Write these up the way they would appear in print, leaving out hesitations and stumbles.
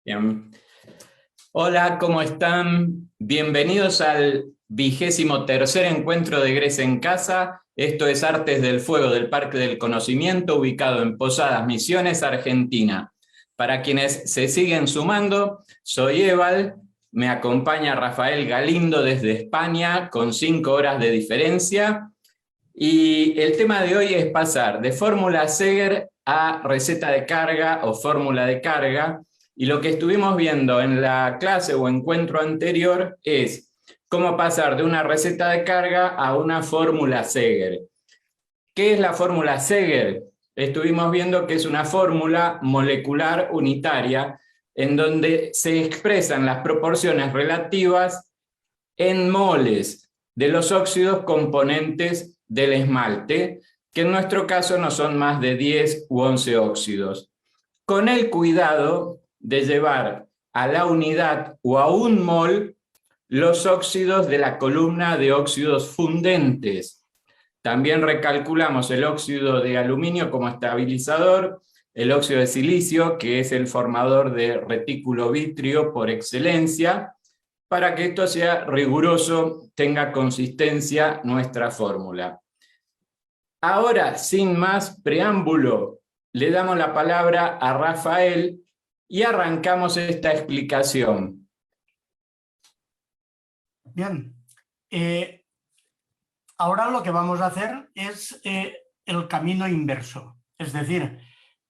Bien. Hola, ¿cómo están? Bienvenidos al 23º encuentro de GRES en Casa. Esto es Artes del Fuego del Parque del Conocimiento, ubicado en Posadas Misiones, Argentina. Para quienes se siguen sumando, soy Eval, me acompaña Rafael Galindo desde España, con 5 horas de diferencia. Y el tema de hoy es pasar de fórmula Seger a receta de carga o fórmula de carga. Y lo que estuvimos viendo en la clase o encuentro anterior es cómo pasar de una receta de carga a una fórmula Seger. ¿Qué es la fórmula Seger? Estuvimos viendo que es una fórmula molecular unitaria en donde se expresan las proporciones relativas en moles de los óxidos componentes del esmalte, que en nuestro caso no son más de 10 u 11 óxidos, con el cuidado de llevar a la unidad o a un mol los óxidos de la columna de óxidos fundentes. También recalculamos el óxido de aluminio como estabilizador, el óxido de silicio, que es el formador de retículo vitrio por excelencia, para que esto sea riguroso, tenga consistencia nuestra fórmula. Ahora, sin más preámbulo, le damos la palabra a Rafael y arrancamos esta explicación. Bien, ahora lo que vamos a hacer es el camino inverso. Es decir,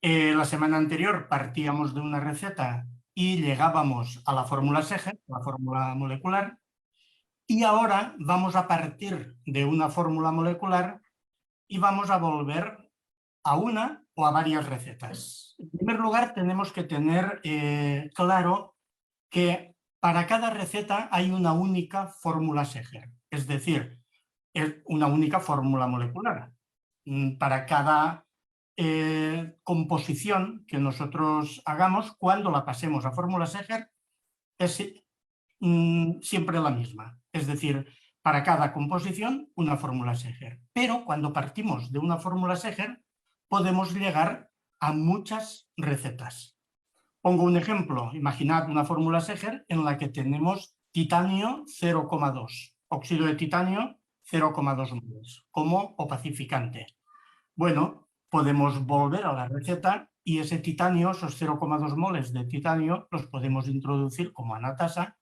la semana anterior partíamos de una receta y llegábamos a la fórmula Seger, la fórmula molecular, y ahora vamos a partir de una fórmula molecular y vamos a volver a una o a varias recetas. En primer lugar, tenemos que tener claro que para cada receta hay una única fórmula Seger, es decir, una única fórmula molecular. Para cada composición que nosotros hagamos, cuando la pasemos a fórmula Seger, es siempre la misma. Es decir, para cada composición, una fórmula Seger. Pero cuando partimos de una fórmula Seger, podemos llegar a muchas recetas. Pongo un ejemplo. Imaginad una fórmula Seger en la que tenemos titanio 0,2, óxido de titanio 0,2 moles, como opacificante. Bueno, podemos volver a la receta y ese titanio, esos 0,2 moles de titanio, los podemos introducir como anatasa,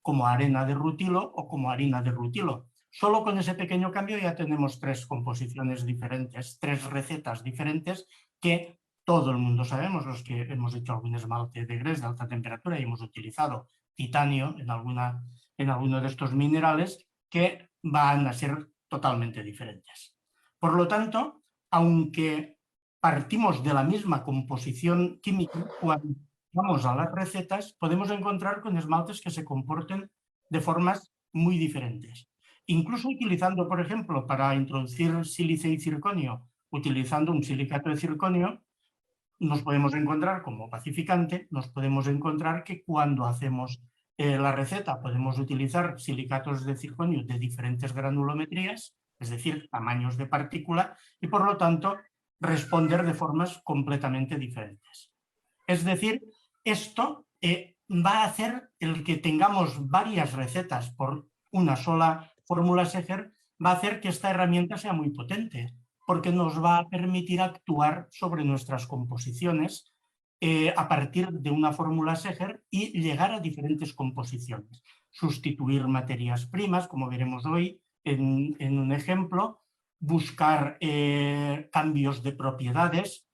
como arena de rutilo o como harina de rutilo. Solo con ese pequeño cambio ya tenemos 3 composiciones diferentes, 3 recetas diferentes que todo el mundo sabemos, los que hemos hecho algún esmalte de GRES de alta temperatura y hemos utilizado titanio en alguno de estos minerales, que van a ser totalmente diferentes. Por lo tanto, aunque partimos de la misma composición química, cuando vamos a las recetas, podemos encontrar con esmaltes que se comporten de formas muy diferentes. Incluso utilizando, por ejemplo, para introducir sílice y circonio, utilizando un silicato de circonio, nos podemos encontrar como opacificante, nos podemos encontrar que cuando hacemos la receta podemos utilizar silicatos de circonio de diferentes granulometrías, es decir, tamaños de partícula, y por lo tanto responder de formas completamente diferentes. Es decir, esto va a hacer el que tengamos varias recetas por una sola fórmula Seger, va a hacer que esta herramienta sea muy potente, porque nos va a permitir actuar sobre nuestras composiciones a partir de una fórmula Seger y llegar a diferentes composiciones. Sustituir materias primas, como veremos hoy en un ejemplo, buscar cambios de propiedades,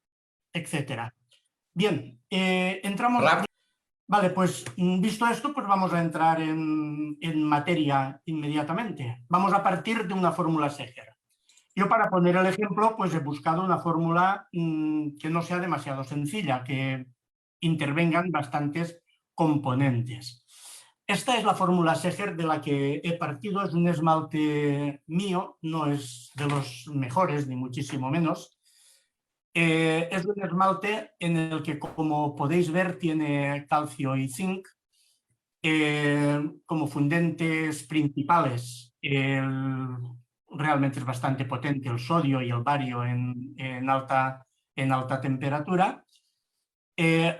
etc. Bien, entramos... Vale, pues visto esto, pues vamos a entrar en materia inmediatamente. Vamos a partir de una fórmula Seger. Yo, para poner el ejemplo, pues he buscado una fórmula que no sea demasiado sencilla, que intervengan bastantes componentes. Esta es la fórmula Seger de la que he partido. Es un esmalte mío, no es de los mejores, ni muchísimo menos. Es un esmalte en el que, como podéis ver, tiene calcio y zinc como fundentes principales. Realmente es bastante potente el sodio y el bario en alta temperatura.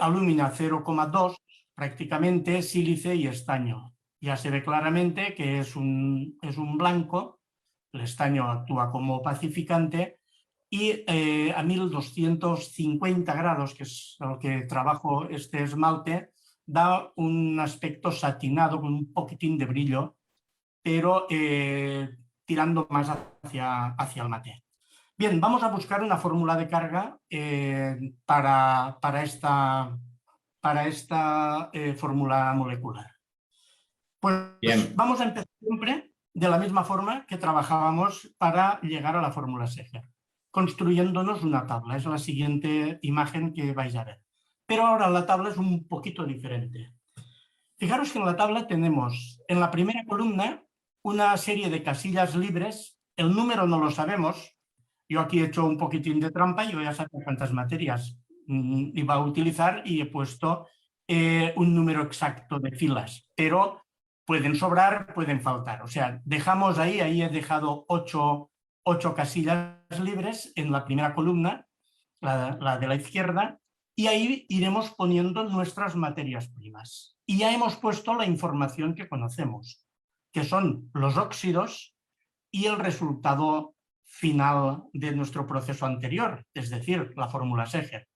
Alúmina 0,2, prácticamente sílice y estaño. Ya se ve claramente que es un blanco, el estaño actúa como pacificante y a 1250 grados, que es lo que trabajo este esmalte, da un aspecto satinado con un poquitín de brillo, pero tirando más hacia el mate. Bien, vamos a buscar una fórmula de carga para esta fórmula molecular. Pues vamos a empezar siempre de la misma forma que trabajábamos para llegar a la fórmula Seger, construyéndonos una tabla. Es la siguiente imagen que vais a ver. Pero ahora la tabla es un poquito diferente. Fijaros que en la tabla tenemos en la primera columna una serie de casillas libres. El número no lo sabemos. Yo aquí he hecho un poquitín de trampa y voy a saber cuántas materias iba a utilizar y he puesto un número exacto de filas, pero pueden sobrar, pueden faltar. O sea, dejamos ahí he dejado 8 casillas libres en la primera columna, la de la izquierda, y ahí iremos poniendo nuestras materias primas. Y ya hemos puesto la información que conocemos, que son los óxidos y el resultado final de nuestro proceso anterior, es decir, la fórmula Seger.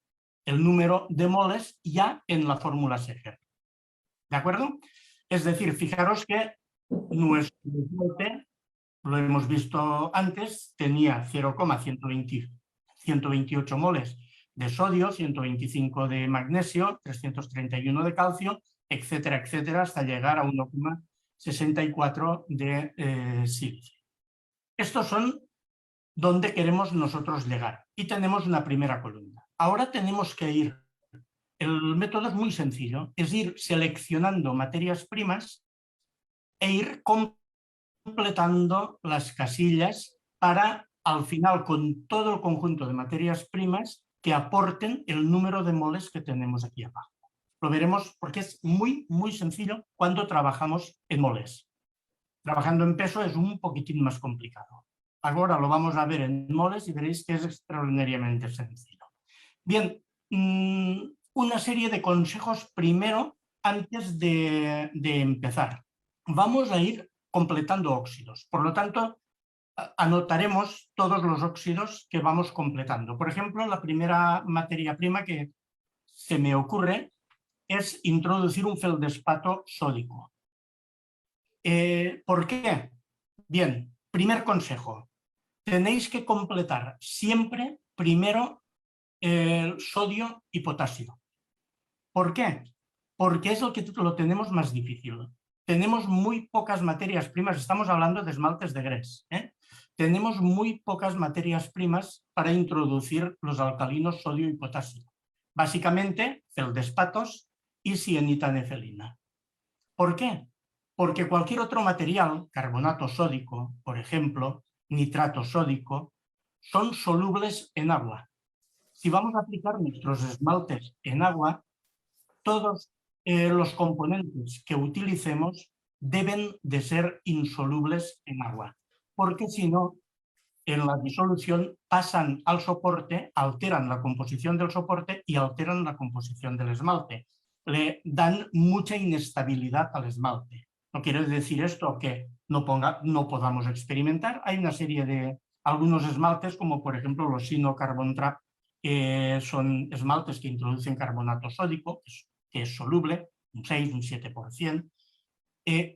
El número de moles ya en la fórmula Seger. ¿De acuerdo? Es decir, fijaros que nuestro esmalte, lo hemos visto antes, tenía 0,128 moles de sodio, 125 de magnesio, 331 de calcio, etcétera, etcétera, hasta llegar a 1,64 de silicio. Estos son donde queremos nosotros llegar y tenemos una primera columna. Ahora tenemos que ir, el método es muy sencillo, es ir seleccionando materias primas e ir completando las casillas para al final con todo el conjunto de materias primas que aporten el número de moles que tenemos aquí abajo. Lo veremos porque es muy, muy sencillo cuando trabajamos en moles. Trabajando en peso es un poquitín más complicado. Ahora lo vamos a ver en moles y veréis que es extraordinariamente sencillo. Bien, una serie de consejos primero antes de empezar. Vamos a ir completando óxidos. Por lo tanto, anotaremos todos los óxidos que vamos completando. Por ejemplo, la primera materia prima que se me ocurre es introducir un feldespato sódico. ¿Por qué? Bien, primer consejo. Tenéis que completar siempre primero el sodio y potasio. ¿Por qué? Porque es el que lo tenemos más difícil. Tenemos muy pocas materias primas, estamos hablando de esmaltes de grés, tenemos muy pocas materias primas para introducir los alcalinos sodio y potasio. Básicamente, feldespatos y sienita nefelina. ¿Por qué? Porque cualquier otro material, carbonato sódico, por ejemplo, nitrato sódico, son solubles en agua. Si vamos a aplicar nuestros esmaltes en agua, todos los componentes que utilicemos deben de ser insolubles en agua, porque si no, en la disolución pasan al soporte, alteran la composición del soporte y alteran la composición del esmalte. Le dan mucha inestabilidad al esmalte. No quiere decir esto que no podamos experimentar. Hay una serie de algunos esmaltes, como por ejemplo los Sino Carbon Trap, son esmaltes que introducen carbonato sódico, que es soluble, un 6, un 7%,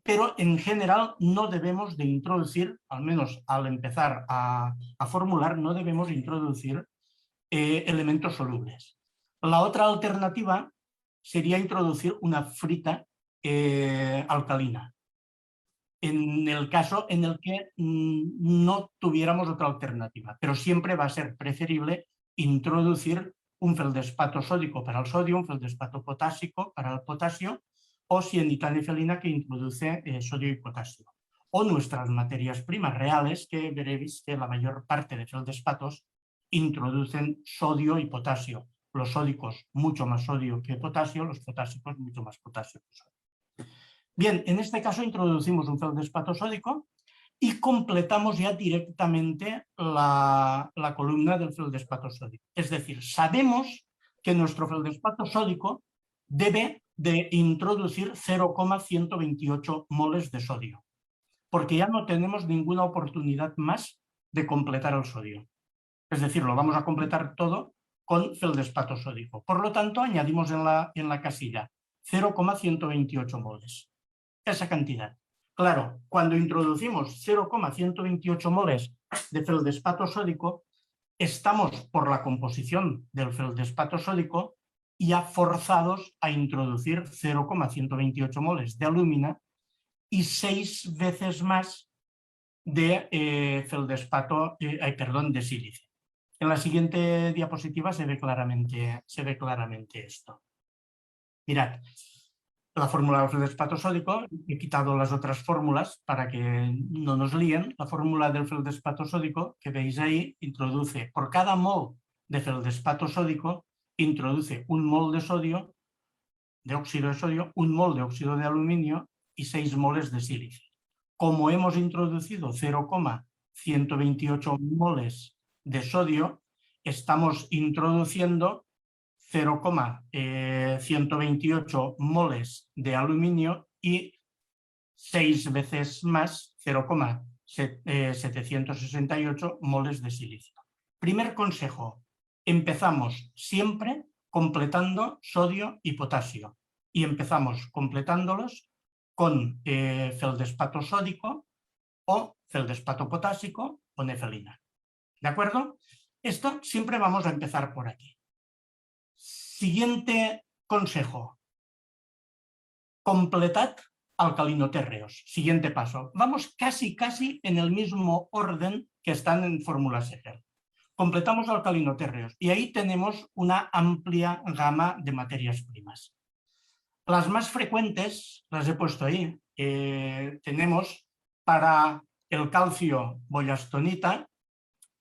pero en general no debemos de introducir, al menos al empezar a formular, no debemos introducir elementos solubles. La otra alternativa sería introducir una frita alcalina, en el caso en el que no tuviéramos otra alternativa, pero siempre va a ser preferible introducir un feldespato sódico para el sodio, un feldespato potásico para el potasio, o sienita nefelina que introduce sodio y potasio. O nuestras materias primas reales, que veréis que la mayor parte de feldespatos introducen sodio y potasio. Los sódicos mucho más sodio que potasio, los potásicos mucho más potasio que sodio. Bien, en este caso introducimos un feldespato sódico y completamos ya directamente la columna del feldespato sódico. Es decir, sabemos que nuestro feldespato sódico debe de introducir 0,128 moles de sodio, porque ya no tenemos ninguna oportunidad más de completar el sodio. Es decir, lo vamos a completar todo con feldespato sódico. Por lo tanto, añadimos en la casilla 0,128 moles. Esa cantidad. Claro, cuando introducimos 0,128 moles de feldespato sódico, estamos por la composición del feldespato sódico ya forzados a introducir 0,128 moles de alúmina y 6 veces más de feldespato, de sílice. En la siguiente diapositiva se ve claramente esto. Mirad, la fórmula del feldespato sódico, he quitado las otras fórmulas para que no nos líen. La fórmula del feldespato sódico que veis ahí introduce, por cada mol de feldespato sódico, introduce un mol de sodio, de óxido de sodio, un mol de óxido de aluminio y 6 moles de sílice. Como hemos introducido 0,128 moles de sodio, estamos introduciendo 0,128 moles de aluminio y 6 veces más, 0,768 moles de silicio. Primer consejo, empezamos siempre completando sodio y potasio y empezamos completándolos con feldespato sódico o feldespato potásico o nefelina. ¿De acuerdo? Esto siempre vamos a empezar por aquí. Siguiente consejo. Completad alcalinotérreos. Siguiente paso. Vamos casi en el mismo orden que están en fórmula Seger. Completamos alcalinotérreos y ahí tenemos una amplia gama de materias primas. Las más frecuentes, las he puesto ahí, tenemos para el calcio bollastonita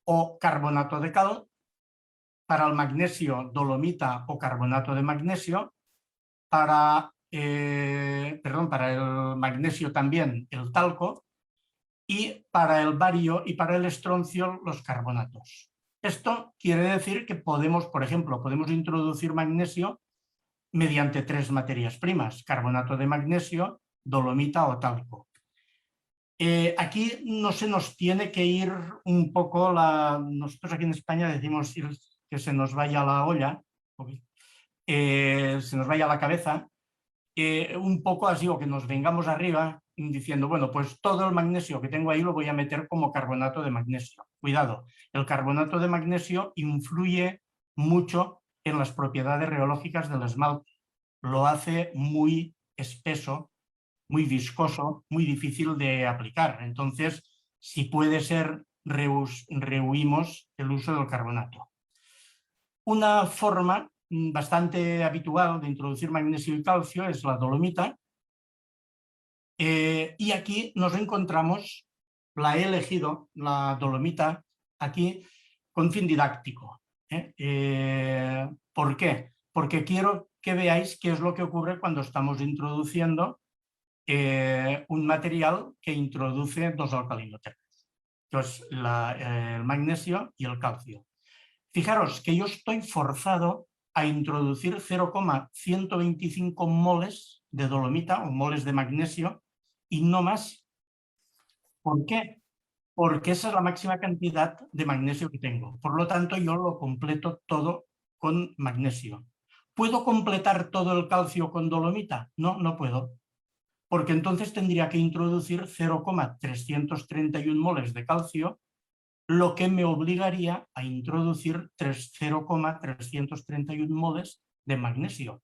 o carbonato de cal, para el magnesio dolomita o carbonato de magnesio, para el magnesio también el talco y para el bario y para el estroncio los carbonatos. Esto quiere decir que podemos, por ejemplo, podemos introducir magnesio mediante 3 materias primas, carbonato de magnesio, dolomita o talco. Aquí no se nos tiene que ir un poco nosotros aquí en España decimos que se nos vaya la olla, se nos vaya la cabeza, un poco así, o que nos vengamos arriba diciendo, bueno, pues todo el magnesio que tengo ahí lo voy a meter como carbonato de magnesio. Cuidado, el carbonato de magnesio influye mucho en las propiedades reológicas del esmalte. Lo hace muy espeso, muy viscoso, muy difícil de aplicar. Entonces, si puede ser, rehuimos el uso del carbonato. Una forma bastante habitual de introducir magnesio y calcio es la dolomita. Y aquí nos encontramos, la he elegido, la dolomita, aquí con fin didáctico. ¿Por qué? Porque quiero que veáis qué es lo que ocurre cuando estamos introduciendo un material que introduce 2 alcalinotérreos, que es el magnesio y el calcio. Fijaros que yo estoy forzado a introducir 0,125 moles de dolomita o moles de magnesio y no más. ¿Por qué? Porque esa es la máxima cantidad de magnesio que tengo. Por lo tanto, yo lo completo todo con magnesio. ¿Puedo completar todo el calcio con dolomita? No, no puedo. Porque entonces tendría que introducir 0,331 moles de calcio, lo que me obligaría a introducir 0,331 moles de magnesio,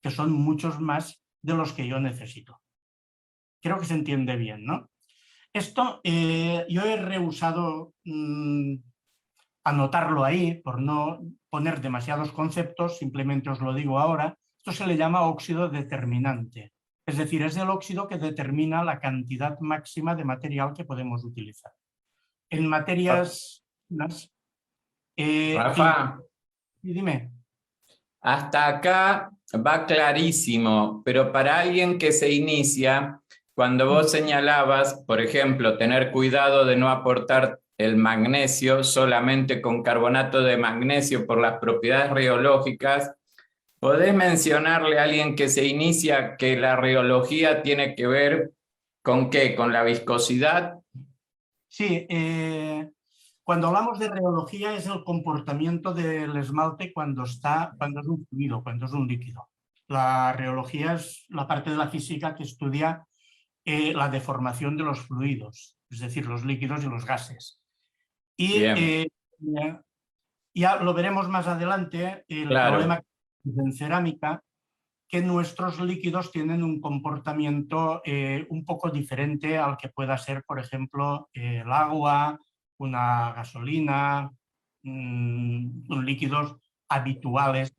que son muchos más de los que yo necesito. Creo que se entiende bien, ¿no? Esto yo he rehusado anotarlo ahí por no poner demasiados conceptos, simplemente os lo digo ahora. Esto se le llama óxido determinante. Es decir, es el óxido que determina la cantidad máxima de material que podemos utilizar. En materias... Rafa, dime. hasta acá va clarísimo, pero para alguien que se inicia, cuando vos señalabas, por ejemplo, tener cuidado de no aportar el magnesio solamente con carbonato de magnesio por las propiedades reológicas, ¿Podés mencionarle a alguien que se inicia que la rheología tiene que ver con qué? ¿Con la viscosidad? Sí, cuando hablamos de rheología es el comportamiento del esmalte cuando es un fluido, cuando es un líquido. La rheología es la parte de la física que estudia la deformación de los fluidos, es decir, los líquidos y los gases. Y ya lo veremos más adelante, el problema en cerámica, que nuestros líquidos tienen un comportamiento un poco diferente al que pueda ser, por ejemplo, el agua, una gasolina, líquidos habituales,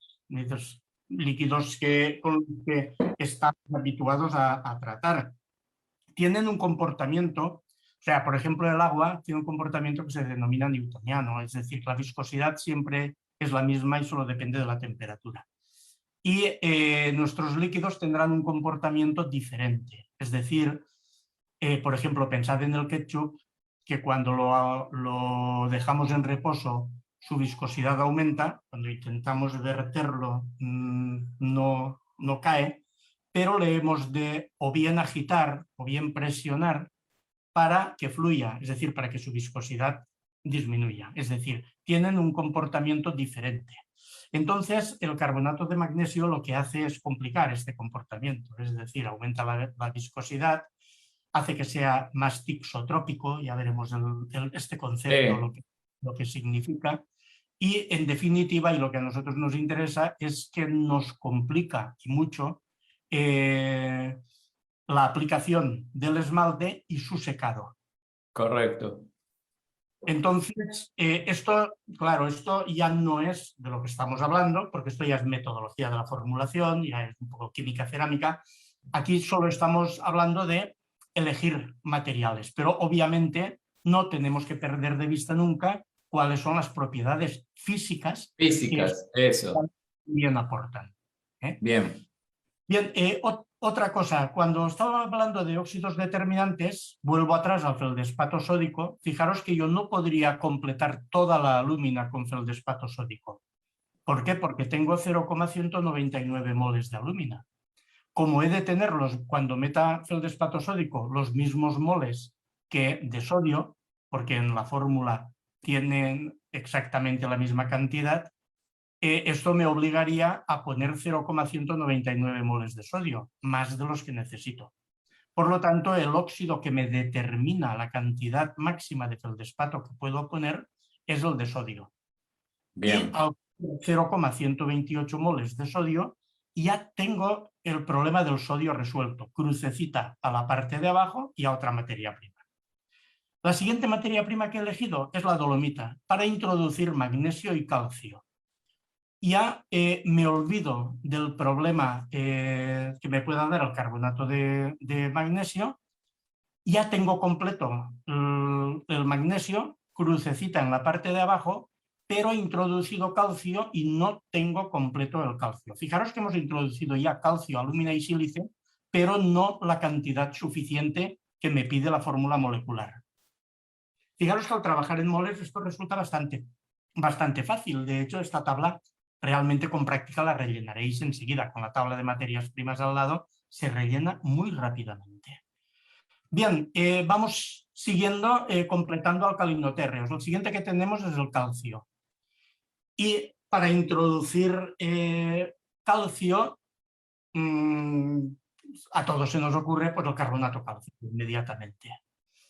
líquidos con los que están habituados a tratar. Tienen un comportamiento, o sea, por ejemplo, el agua tiene un comportamiento que se denomina newtoniano, es decir, la viscosidad siempre es la misma y solo depende de la temperatura. Y nuestros líquidos tendrán un comportamiento diferente. Es decir, por ejemplo, pensad en el ketchup, que cuando lo dejamos en reposo, su viscosidad aumenta, cuando intentamos verterlo no cae, pero le hemos de o bien agitar o bien presionar para que fluya, es decir, para que su viscosidad disminuya. Es decir, tienen un comportamiento diferente. Entonces, el carbonato de magnesio lo que hace es complicar este comportamiento, es decir, aumenta la viscosidad, hace que sea más tixotrópico, ya veremos este concepto, lo que significa, y en definitiva, y lo que a nosotros nos interesa, es que nos complica y mucho la aplicación del esmalte y su secado. Correcto. Entonces, claro, esto ya no es de lo que estamos hablando, porque esto ya es metodología de la formulación, ya es un poco química cerámica. Aquí solo estamos hablando de elegir materiales, pero obviamente no tenemos que perder de vista nunca cuáles son las propiedades físicas que eso. bien aportan. Bien. Bien, otra cosa, cuando estaba hablando de óxidos determinantes, vuelvo atrás al feldespato sódico, fijaros que yo no podría completar toda la alúmina con feldespato sódico. ¿Por qué? Porque tengo 0,199 moles de alúmina. Como he de tener cuando meta feldespato sódico los mismos moles que de sodio, porque en la fórmula tienen exactamente la misma cantidad, esto me obligaría a poner 0,199 moles de sodio, más de los que necesito. Por lo tanto, el óxido que me determina la cantidad máxima de feldespato que puedo poner es el de sodio. Bien. Y al 0,128 moles de sodio ya tengo el problema del sodio resuelto, crucecita a la parte de abajo y a otra materia prima. La siguiente materia prima que he elegido es la dolomita, para introducir magnesio y calcio. Ya me olvido del problema que me pueda dar el carbonato de magnesio. Ya tengo completo el magnesio, crucecita en la parte de abajo, pero he introducido calcio y no tengo completo el calcio. Fijaros que hemos introducido ya calcio, alúmina y sílice, pero no la cantidad suficiente que me pide la fórmula molecular. Fijaros que al trabajar en moles esto resulta bastante fácil. De hecho, esta tabla realmente con práctica la rellenaréis enseguida. Con la tabla de materias primas al lado se rellena muy rápidamente. Bien, vamos siguiendo, completando alcalinotérreos. Lo siguiente que tenemos es el calcio. Y para introducir calcio, a todos se nos ocurre pues, el carbonato cálcico inmediatamente.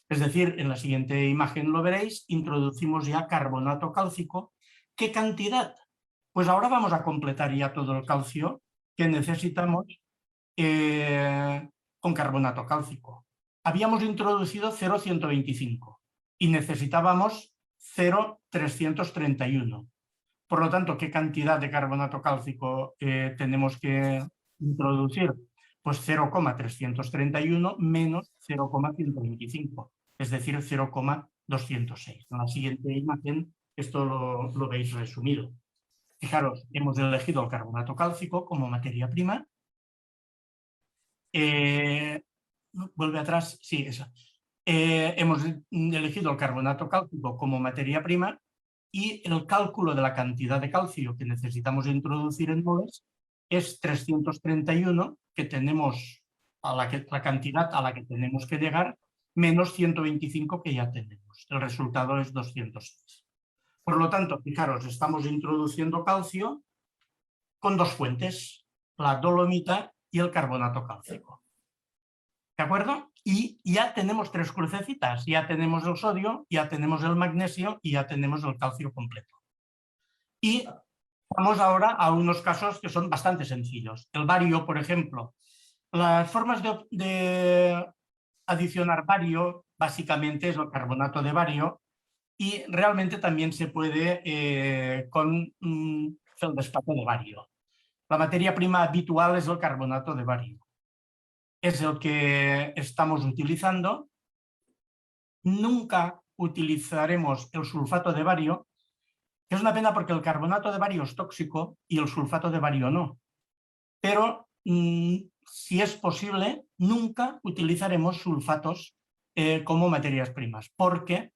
Es decir, en la siguiente imagen lo veréis, introducimos ya carbonato cálcico. ¿Qué cantidad? Pues ahora vamos a completar ya todo el calcio que necesitamos con carbonato cálcico. Habíamos introducido 0,125 y necesitábamos 0,331. Por lo tanto, ¿qué cantidad de carbonato cálcico tenemos que introducir? Pues 0,331 menos 0,125, es decir, 0,206. En la siguiente imagen esto lo veis resumido. Fijaros, hemos elegido el carbonato cálcico como materia prima. Vuelve atrás, sí, esa. Hemos elegido el carbonato cálcico como materia prima y el cálculo de la cantidad de calcio que necesitamos introducir en moles es 331, que tenemos la cantidad a la que tenemos que llegar, menos 125 que ya tenemos. El resultado es 206. Por lo tanto, fijaros, estamos introduciendo calcio con dos fuentes, la dolomita y el carbonato cálcico. ¿De acuerdo? Y ya tenemos tres crucecitas, ya tenemos el sodio, ya tenemos el magnesio y ya tenemos el calcio completo. Y vamos ahora a unos casos que son bastante sencillos. El bario, por ejemplo. Las formas de adicionar bario básicamente es el carbonato de bario y realmente también se puede con feldespato de bario. La materia prima habitual es el carbonato de bario. Es el que estamos utilizando. Nunca utilizaremos el sulfato de bario, que es una pena porque el carbonato de bario es tóxico y el sulfato de bario no. Pero si es posible, nunca utilizaremos sulfatos como materias primas, porque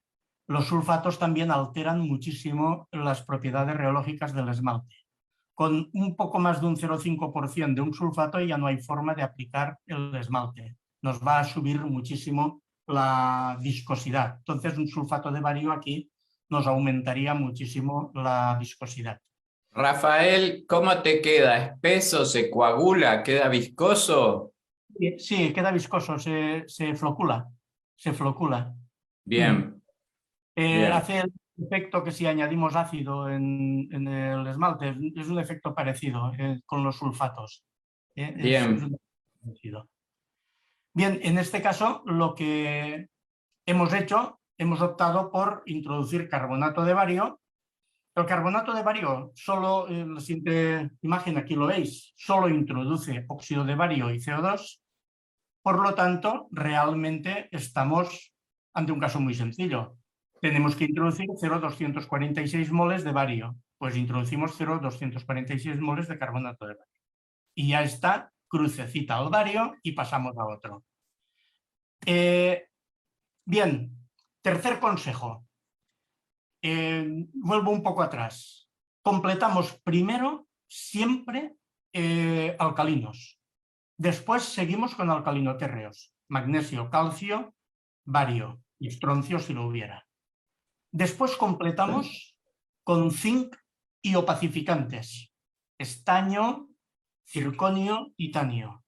los sulfatos también alteran muchísimo las propiedades reológicas del esmalte. Con un poco más de un 0,5% de un sulfato ya no hay forma de aplicar el esmalte. Nos va a subir muchísimo la viscosidad. Entonces, un sulfato de bario aquí nos aumentaría muchísimo la viscosidad. Rafael, ¿cómo te queda? ¿Espeso? ¿Se coagula? ¿Queda viscoso? Sí, queda viscoso, se flocula. Se flocula. Bien, bien. Hace el efecto que si añadimos ácido en el esmalte, es un efecto parecido con los sulfatos. Bien. Bien, en este caso lo que hemos hecho, hemos optado por introducir carbonato de bario. El carbonato de bario, solo, la siguiente imagen aquí lo veis, solo introduce óxido de bario y CO2. Por lo tanto, realmente estamos ante un caso muy sencillo. Tenemos que introducir 0,246 moles de bario. Pues introducimos 0,246 moles de carbonato de bario. Y ya está, crucecita al bario y pasamos a otro. Bien, tercer consejo. Vuelvo un poco atrás. Completamos primero siempre alcalinos. Después seguimos con alcalinotérreos, magnesio, calcio, bario y estroncio si lo hubiera. Después completamos con zinc y opacificantes, estaño, circonio, titanio.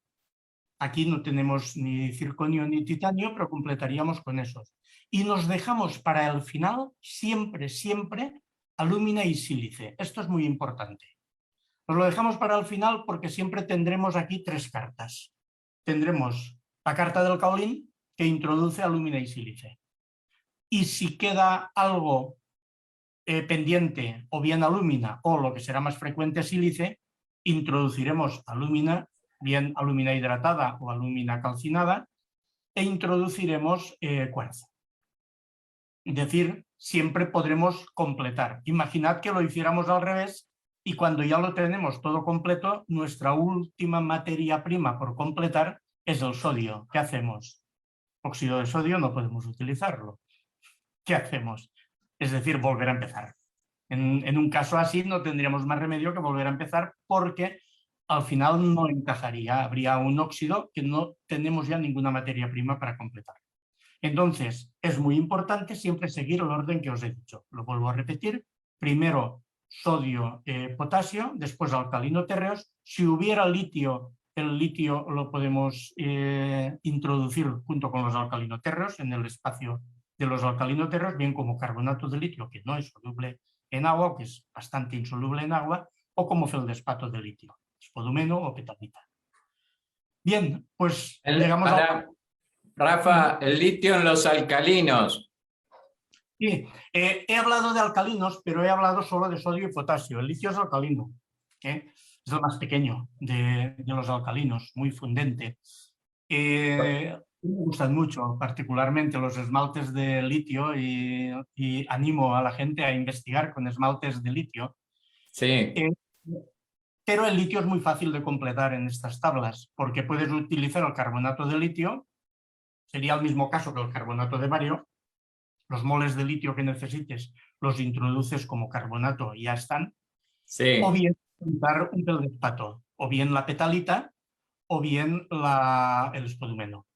Aquí no tenemos ni circonio ni titanio, pero completaríamos con esos. Y nos dejamos para el final siempre, siempre alúmina y sílice. Esto es muy importante. Nos lo dejamos para el final porque siempre tendremos aquí tres cartas. Tendremos la carta del kaolín que introduce alúmina y sílice. Y si queda algo pendiente, o bien alúmina, o lo que será más frecuente sílice, introduciremos alúmina, bien alúmina hidratada o alúmina calcinada, e introduciremos cuarzo. Es decir, siempre podremos completar. Imaginad que lo hiciéramos al revés y cuando ya lo tenemos todo completo, nuestra última materia prima por completar es el sodio. ¿Qué hacemos? Óxido de sodio no podemos utilizarlo. ¿Qué hacemos? Es decir, volver a empezar. En un caso así no tendríamos más remedio que volver a empezar porque al final no encajaría. Habría un óxido que no tenemos ya ninguna materia prima para completar. Entonces, es muy importante siempre seguir el orden que os he dicho. Lo vuelvo a repetir. Primero sodio, potasio, después alcalinotérreos. Si hubiera litio, el litio lo podemos introducir junto con los alcalinotérreos en el espacio de los alcalinotérreos, bien como carbonato de litio, que no es soluble en agua, o que es bastante insoluble en agua, o como feldespato de litio, spodumeno o petalita. Bien, pues llegamos a... Rafa, el litio en los alcalinos. Sí, he hablado de alcalinos, pero he hablado solo de sodio y potasio. El litio es alcalino, es el más pequeño de los alcalinos, muy fundente. Me gustan mucho, particularmente los esmaltes de litio y animo a la gente a investigar con esmaltes de litio. Sí. Pero el litio es muy fácil de completar en estas tablas, porque puedes utilizar el carbonato de litio, sería el mismo caso que el carbonato de bario. Los moles de litio que necesites los introduces como carbonato y ya están. Sí. O bien utilizar un feldespato. o bien la petalita o bien el spodumeno.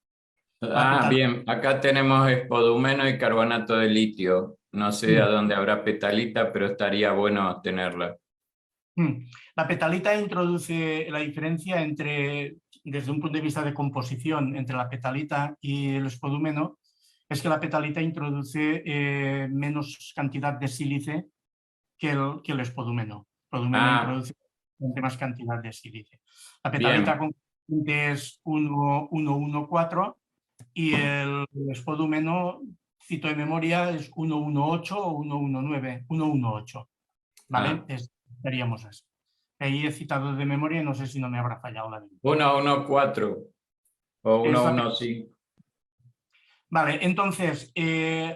Bien, acá tenemos espodumeno y carbonato de litio. No sé a dónde habrá petalita, pero estaría bueno tenerla. La petalita introduce la diferencia desde un punto de vista de composición entre la petalita y el spodumeno, es que la petalita introduce menos cantidad de sílice que el spodumeno. El spodumeno introduce más cantidad de sílice. La petalita es 1,14 y el spodumeno, cito de memoria, es 1,18 o 1,19, 1,18. ¿Vale? Estaríamos así. Ahí he citado de memoria y no sé si no me habrá fallado la memoria. 1,14 o 1,15. Vale, entonces,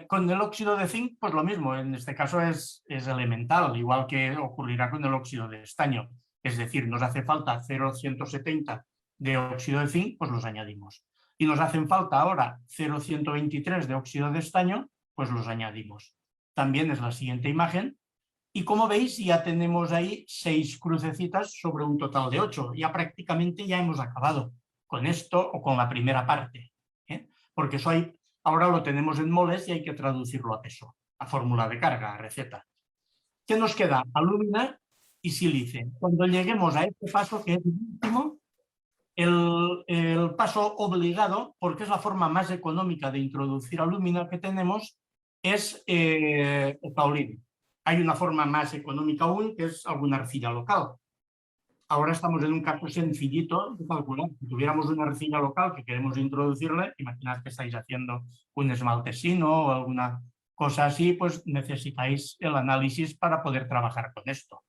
con el óxido de zinc, pues lo mismo, en este caso es elemental, igual que ocurrirá con el óxido de estaño. Es decir, nos hace falta 0,170 de óxido de zinc, pues los añadimos. Y nos hacen falta ahora 0,123 de óxido de estaño, pues los añadimos. También es la siguiente imagen. Y como veis, ya tenemos ahí 6 crucecitas sobre un total de 8. Ya prácticamente ya hemos acabado con esto o con la primera parte. Porque eso ahora lo tenemos en moles y hay que traducirlo a peso, a fórmula de carga, a receta. ¿Qué nos queda? Alúmina y sílice. Cuando lleguemos a este paso, que es el último, el paso obligado, porque es la forma más económica de introducir alúmina que tenemos, es el caolín. Hay una forma más económica aún, que es alguna arcilla local. Ahora estamos en un caso sencillito de calcular. Si tuviéramos una arcilla local que queremos introducirle, imaginad que estáis haciendo un esmaltesino o alguna cosa así, pues necesitáis el análisis para poder trabajar con esto.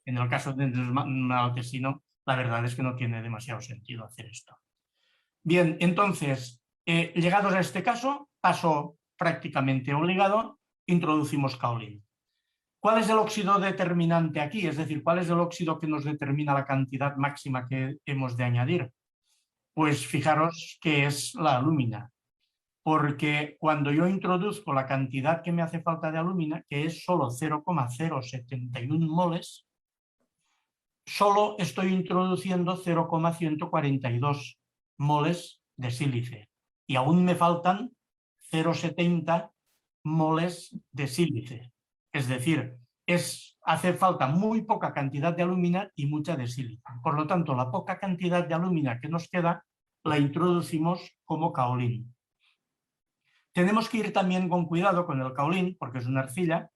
En el caso del esmaltesino, la verdad es que no tiene demasiado sentido hacer esto. Bien, entonces, llegados a este caso, paso prácticamente obligado, introducimos caolín. ¿Cuál es el óxido determinante aquí? Es decir, ¿cuál es el óxido que nos determina la cantidad máxima que hemos de añadir? Pues fijaros que es la alúmina, porque cuando yo introduzco la cantidad que me hace falta de alúmina, que es solo 0,071 moles, solo estoy introduciendo 0,142 moles de sílice y aún me faltan 0,70 moles de sílice. Es decir, hace falta muy poca cantidad de alúmina y mucha de sílice. Por lo tanto, la poca cantidad de alúmina que nos queda la introducimos como caolín. Tenemos que ir también con cuidado con el caolín, porque es una arcilla,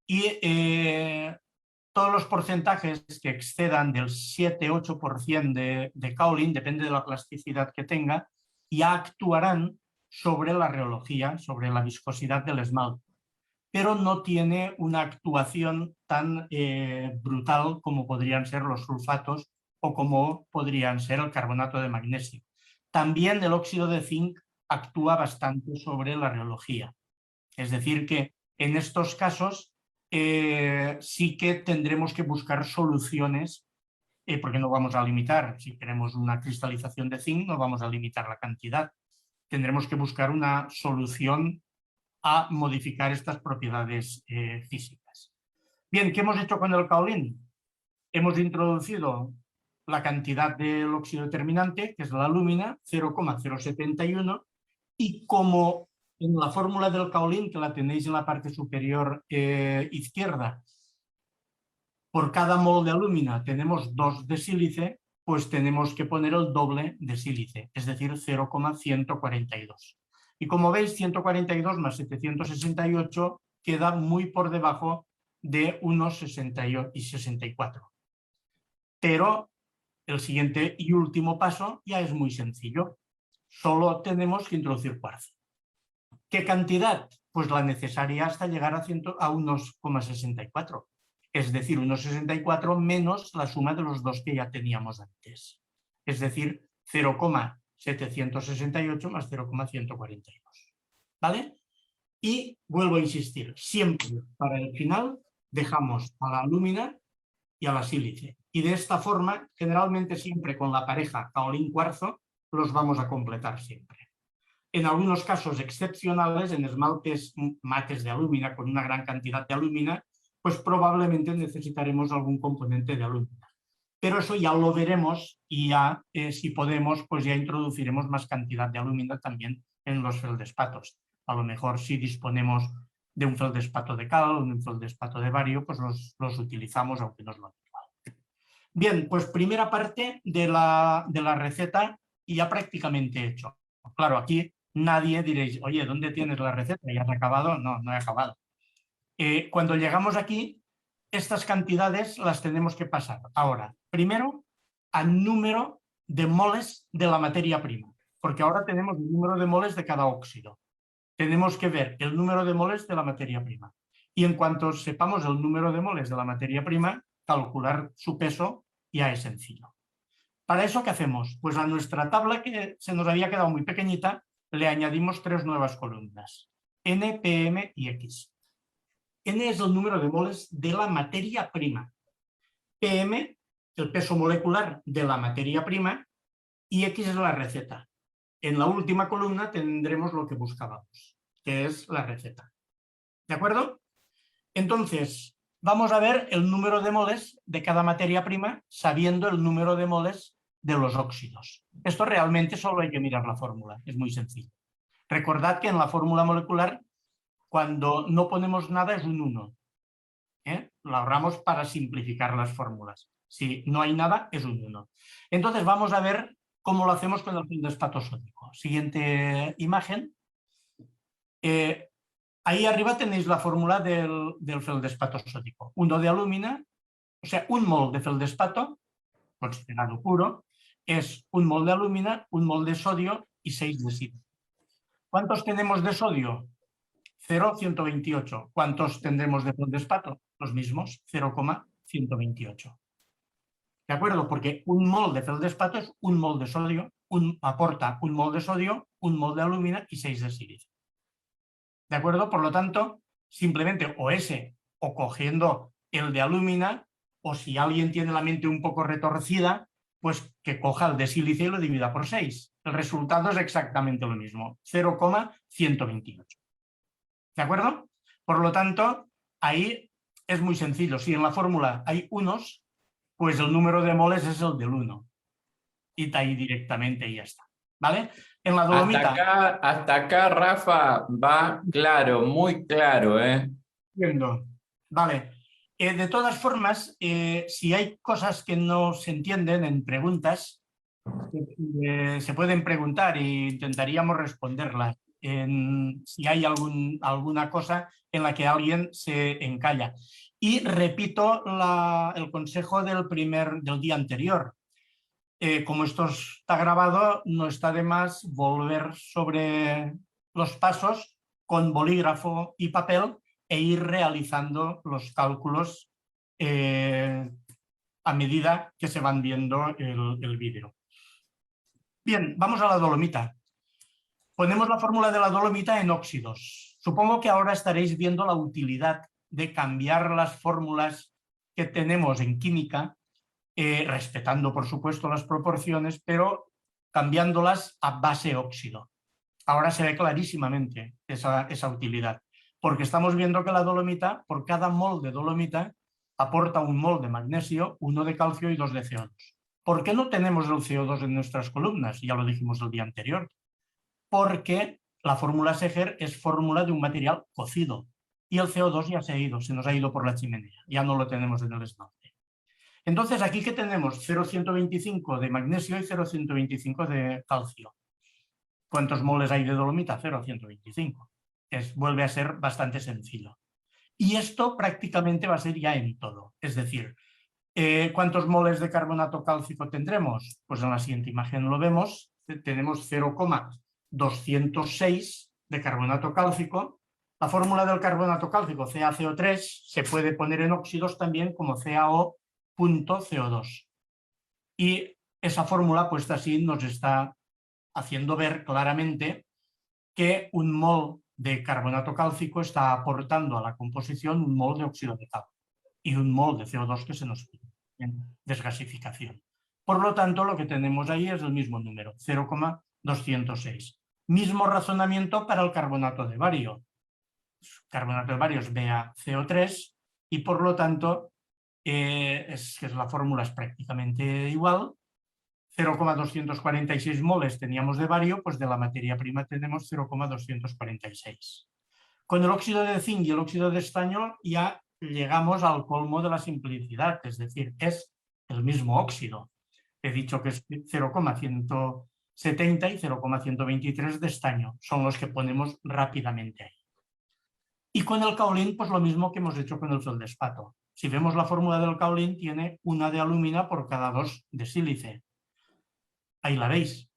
y todos los porcentajes que excedan del 7-8% de caolín, depende de la plasticidad que tenga, ya actuarán sobre la rheología, sobre la viscosidad del esmalte, pero no tiene una actuación tan brutal como podrían ser los sulfatos o como podrían ser el carbonato de magnesio. También el óxido de zinc actúa bastante sobre la rheología. Es decir, que en estos casos sí que tendremos que buscar soluciones, porque no vamos a limitar, si queremos una cristalización de zinc, no vamos a limitar la cantidad. Tendremos que buscar una solución a modificar estas propiedades físicas. Bien, ¿qué hemos hecho con el caolín? Hemos introducido la cantidad del óxido determinante, que es la alúmina, 0,071, y como en la fórmula del caolín, que la tenéis en la parte superior izquierda, por cada mol de alúmina tenemos 2 de sílice, pues tenemos que poner el doble de sílice, es decir, 0,142. Y como veis, 142 más 768 queda muy por debajo de unos 64. Pero el siguiente y último paso ya es muy sencillo. Solo tenemos que introducir cuarzo. ¿Qué cantidad? Pues la necesaria hasta llegar a unos 0,64. Es decir, unos 64 menos la suma de los dos que ya teníamos antes. Es decir, 0,768 más 0,142. ¿Vale? Y vuelvo a insistir, siempre para el final dejamos a la alúmina y a la sílice. Y de esta forma, generalmente siempre con la pareja caolín-cuarzo, los vamos a completar siempre. En algunos casos excepcionales, en esmaltes mates de alúmina con una gran cantidad de alúmina, pues probablemente necesitaremos algún componente de alúmina. pero eso ya lo veremos y ya, si podemos, pues ya introduciremos más cantidad de alúmina también en los feldespatos. A lo mejor si disponemos de un feldespato de cal o un feldespato de bario, pues los utilizamos aunque no es lo habitual. Bien, pues primera parte de la receta ya prácticamente hecho. Claro, aquí nadie diréis, oye, ¿dónde tienes la receta? ¿Ya has acabado? No, no he acabado. Cuando llegamos aquí, estas cantidades las tenemos que pasar ahora, primero, al número de moles de la materia prima, porque ahora tenemos el número de moles de cada óxido. Tenemos que ver el número de moles de la materia prima. Y en cuanto sepamos el número de moles de la materia prima, calcular su peso ya es sencillo. ¿Para eso qué hacemos? Pues a nuestra tabla, que se nos había quedado muy pequeñita, le añadimos 3 nuevas columnas: N, PM y X. N es el número de moles de la materia prima. PM, el peso molecular de la materia prima, y X es la receta. En la última columna tendremos lo que buscábamos, que es la receta. ¿De acuerdo? Entonces, vamos a ver el número de moles de cada materia prima sabiendo el número de moles de los óxidos. Esto realmente solo hay que mirar la fórmula, es muy sencillo. Recordad que en la fórmula molecular, cuando no ponemos nada es un 1. Lo ahorramos para simplificar las fórmulas. Si no hay nada, es un 1. Entonces vamos a ver cómo lo hacemos con el feldespato sódico. Siguiente imagen. Ahí arriba tenéis la fórmula del feldespato sódico. 1 de alúmina, o sea, un mol de feldespato, considerado puro, es 1 mol de alúmina, 1 mol de sodio y 6 de silicio. ¿Cuántos tenemos de sodio? 0,128. ¿Cuántos tendremos de feldespato? Los mismos, 0,128. ¿De acuerdo? Porque 1 mol de feldespato es 1 mol de sodio, aporta 1 mol de sodio, 1 mol de alúmina y 6 de silicio. ¿De acuerdo? Por lo tanto, simplemente o ese, o cogiendo el de alúmina, o si alguien tiene la mente un poco retorcida, pues que coja el de silicio y lo divida por 6. El resultado es exactamente lo mismo, 0,128. ¿De acuerdo? Por lo tanto, ahí es muy sencillo. Si en la fórmula hay unos, pues el número de moles es el del 1. Y ahí directamente y ya está. ¿Vale? En la dolomita... Hasta acá, Rafa, va claro, muy claro, ¿eh? Entiendo. Vale. De todas formas, si hay cosas que no se entienden en preguntas, se pueden preguntar e intentaríamos responderlas. Si hay alguna cosa en la que alguien se encalla. Y repito el consejo del día anterior. Como esto está grabado, no está de más volver sobre los pasos con bolígrafo y papel e ir realizando los cálculos a medida que se van viendo el vídeo. Bien, vamos a la dolomita. Ponemos la fórmula de la dolomita en óxidos. Supongo que ahora estaréis viendo la utilidad de cambiar las fórmulas que tenemos en química, respetando por supuesto las proporciones, pero cambiándolas a base óxido. Ahora se ve clarísimamente esa utilidad, porque estamos viendo que la dolomita, por cada mol de dolomita, aporta 1 mol de magnesio, 1 de calcio y 2 de CO2. ¿Por qué no tenemos el CO2 en nuestras columnas? Ya lo dijimos el día anterior. Porque la fórmula Seger es fórmula de un material cocido y el CO2 ya se nos ha ido por la chimenea, ya no lo tenemos en el esmalte. Entonces, aquí que tenemos 0,125 de magnesio y 0,125 de calcio. ¿Cuántos moles hay de dolomita? 0,125. Vuelve a ser bastante sencillo. Y esto prácticamente va a ser ya en todo. Es decir, ¿cuántos moles de carbonato cálcico tendremos? Pues en la siguiente imagen lo vemos. Tenemos 0,206 de carbonato cálcico. La fórmula del carbonato cálcico, CaCO3, se puede poner en óxidos también como CaO.CO2. Y esa fórmula puesta así nos está haciendo ver claramente que 1 mol de carbonato cálcico está aportando a la composición 1 mol de óxido de calcio y 1 mol de CO2 que se nos pide en desgasificación. Por lo tanto, lo que tenemos ahí es el mismo número, 0,206. Mismo razonamiento para el carbonato de bario. Carbonato de bario es BaCO3 y por lo tanto que la fórmula es prácticamente igual. 0,246 moles teníamos de bario, pues de la materia prima tenemos 0,246. Con el óxido de zinc y el óxido de estaño ya llegamos al colmo de la simplicidad, es decir, es el mismo óxido. He dicho que es 0,170 y 0,123 de estaño, son los que ponemos rápidamente ahí. Y con el kaolín, pues lo mismo que hemos hecho con el feldespato. Si vemos la fórmula del kaolín, tiene 1 de alúmina por cada 2 de sílice. Ahí la veis.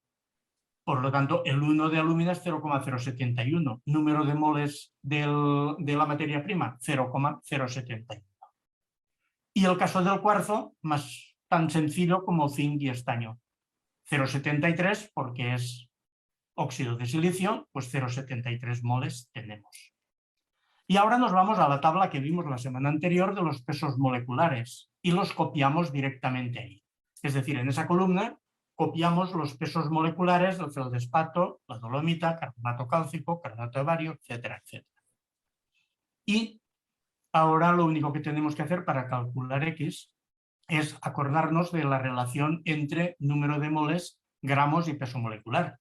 Por lo tanto, el 1 de alúmina es 0,071. Número de moles de la materia prima, 0,071. Y el caso del cuarzo, más tan sencillo como zinc y estaño. 0,73 porque es óxido de silicio, pues 0,73 moles tenemos. Y ahora nos vamos a la tabla que vimos la semana anterior de los pesos moleculares y los copiamos directamente ahí. Es decir, en esa columna copiamos los pesos moleculares del feldespato, la dolomita, carbonato cálcico, carbonato de bario, etcétera, etcétera. Y ahora lo único que tenemos que hacer para calcular X es acordarnos de la relación entre número de moles, gramos y peso molecular.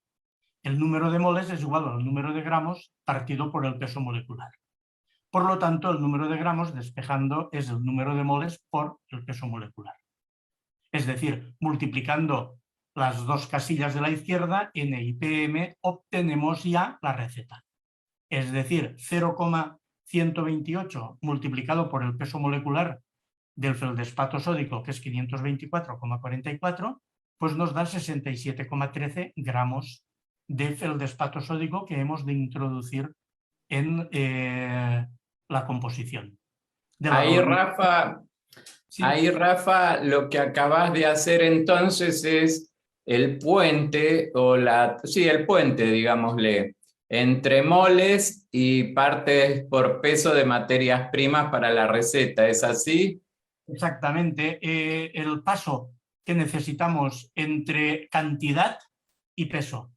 El número de moles es igual al número de gramos partido por el peso molecular. Por lo tanto, el número de gramos despejando es el número de moles por el peso molecular. Es decir, multiplicando las dos casillas de la izquierda, N y PM, obtenemos ya la receta. Es decir, 0,128 multiplicado por el peso molecular del feldespato sódico, que es 524,44, pues nos da 67,13 gramos de feldespato sódico que hemos de introducir en la composición. Ahí, Rafa, sí. Ahí, Rafa, lo que acabas de hacer entonces es el puente, el puente, digámosle, entre moles y partes por peso de materias primas para la receta, ¿es así? Exactamente. El paso que necesitamos entre cantidad y peso.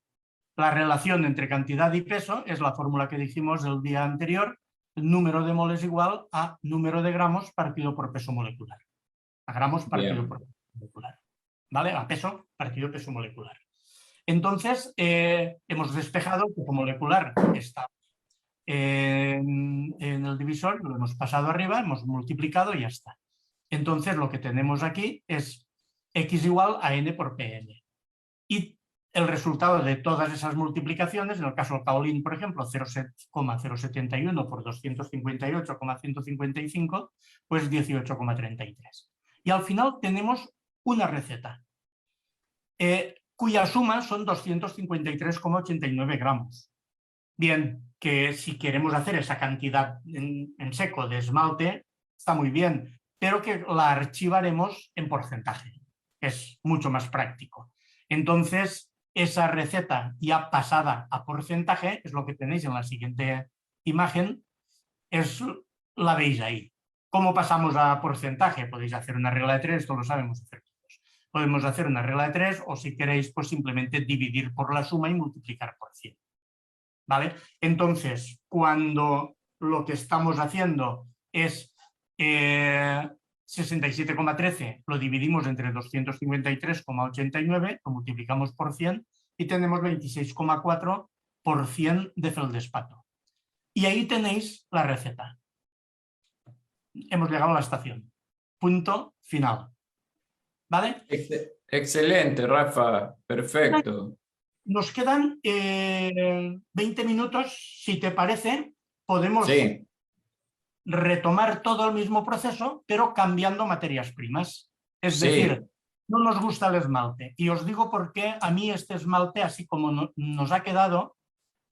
La relación entre cantidad y peso es la fórmula que dijimos el día anterior. El número de moles igual a número de gramos partido por peso molecular. A gramos partido por peso molecular. ¿Vale? A peso partido peso molecular. Entonces, hemos despejado el peso molecular que está en el divisor, lo hemos pasado arriba, hemos multiplicado y ya está. Entonces, lo que tenemos aquí es X igual a N por PM. Y el resultado de todas esas multiplicaciones, en el caso del kaolín, por ejemplo, 0,071 por 258,155, pues 18,33. Y al final tenemos una receta, cuya suma son 253,89 gramos. Bien, que si queremos hacer esa cantidad en seco de esmalte, está muy bien, pero que la archivaremos en porcentaje. Es mucho más práctico. Entonces, esa receta ya pasada a porcentaje, es lo que tenéis en la siguiente imagen, la veis ahí. ¿Cómo pasamos a porcentaje? Podéis hacer una regla de 3, esto lo sabemos hacer todos. Podemos hacer una regla de 3 o si queréis, pues simplemente dividir por la suma y multiplicar por 100. ¿Vale? Entonces, cuando lo que estamos haciendo es 67,13, lo dividimos entre 253,89, lo multiplicamos por 100 y tenemos 26,4 por 100 de feldespato. Y ahí tenéis la receta. Hemos llegado a la estación. Punto final. ¿Vale? Excelente, Rafa. Perfecto. Nos quedan 20 minutos, si te parece, podemos retomar todo el mismo proceso, pero cambiando materias primas. Es decir, no nos gusta el esmalte. Y os digo por qué a mí este esmalte, así como nos ha quedado,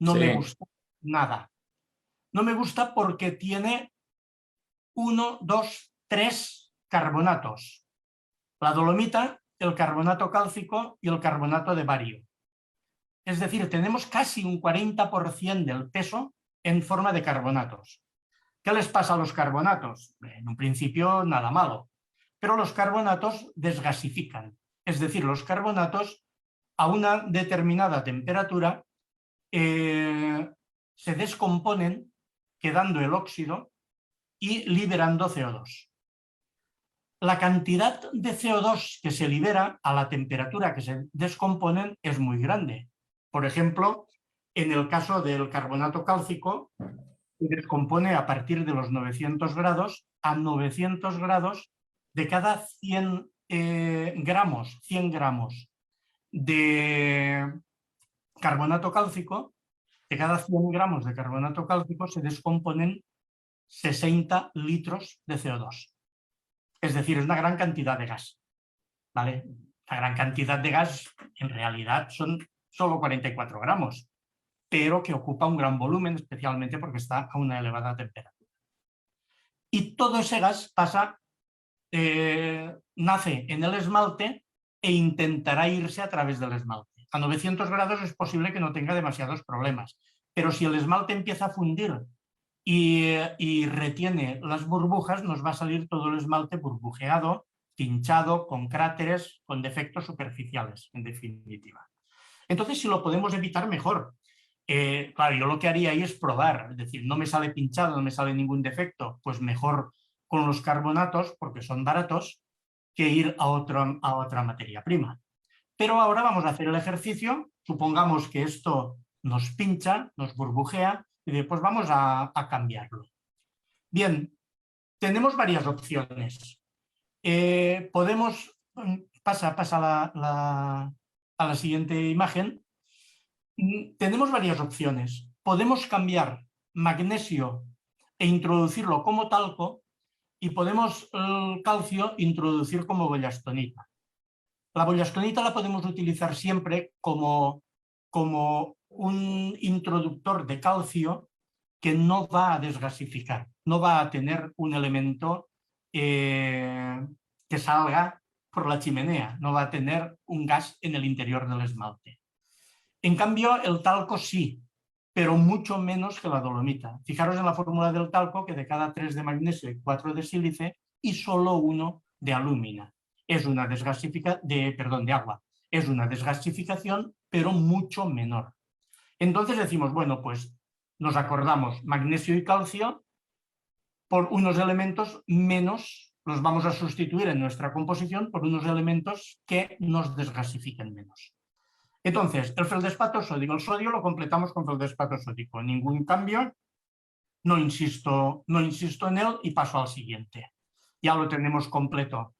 no me gusta nada. No me gusta porque tiene 1, 2, 3 carbonatos. La dolomita, el carbonato cálcico y el carbonato de bario. Es decir, tenemos casi un 40% del peso en forma de carbonatos. ¿Qué les pasa a los carbonatos? En un principio nada malo, pero los carbonatos desgasifican. Es decir, los carbonatos a una determinada temperatura se descomponen quedando el óxido y liberando CO2. la cantidad de CO2 que se libera a la temperatura que se descomponen es muy grande. Por ejemplo, en el caso del carbonato cálcico, se descompone a partir de los 900 grados a 900 grados de cada 100 gramos de carbonato cálcico, de cada 100 gramos de carbonato cálcico se descomponen 60 litros de CO2. Es decir, es una gran cantidad de gas, ¿vale? La gran cantidad de gas en realidad son solo 44 gramos, pero que ocupa un gran volumen, especialmente porque está a una elevada temperatura. Y todo ese gas pasa, nace en el esmalte e intentará irse a través del esmalte. A 900 grados es posible que no tenga demasiados problemas, pero si el esmalte empieza a fundir y retiene las burbujas, nos va a salir todo el esmalte burbujeado, pinchado, con cráteres, con defectos superficiales, en definitiva. Entonces, si lo podemos evitar, mejor. Claro, yo lo que haría ahí es probar, es decir, no me sale pinchado, no me sale ningún defecto, pues mejor con los carbonatos, porque son baratos, que ir a otra materia prima. Pero ahora vamos a hacer el ejercicio, supongamos que esto nos pincha, nos burbujea, y después vamos a cambiarlo. Bien, tenemos varias opciones. Podemos, pasa a la siguiente imagen. Tenemos varias opciones. Podemos cambiar magnesio e introducirlo como talco y podemos el calcio introducir como bollastonita. La bollastonita la podemos utilizar siempre como un introductor de calcio que no va a desgasificar, no va a tener un elemento que salga por la chimenea, no va a tener un gas en el interior del esmalte. En cambio, el talco sí, pero mucho menos que la dolomita. Fijaros en la fórmula del talco que de cada 3 de magnesio hay 4 de sílice y solo 1 de alúmina. Es una de agua. Es una desgasificación, pero mucho menor. Entonces decimos, bueno, pues nos acordamos magnesio y calcio por unos elementos menos, los vamos a sustituir en nuestra composición por unos elementos que nos desgasifiquen menos. Entonces, el feldespato sódico, el sodio lo completamos con feldespato sódico. Ningún cambio, no insisto en él y paso al siguiente. Ya lo tenemos completo.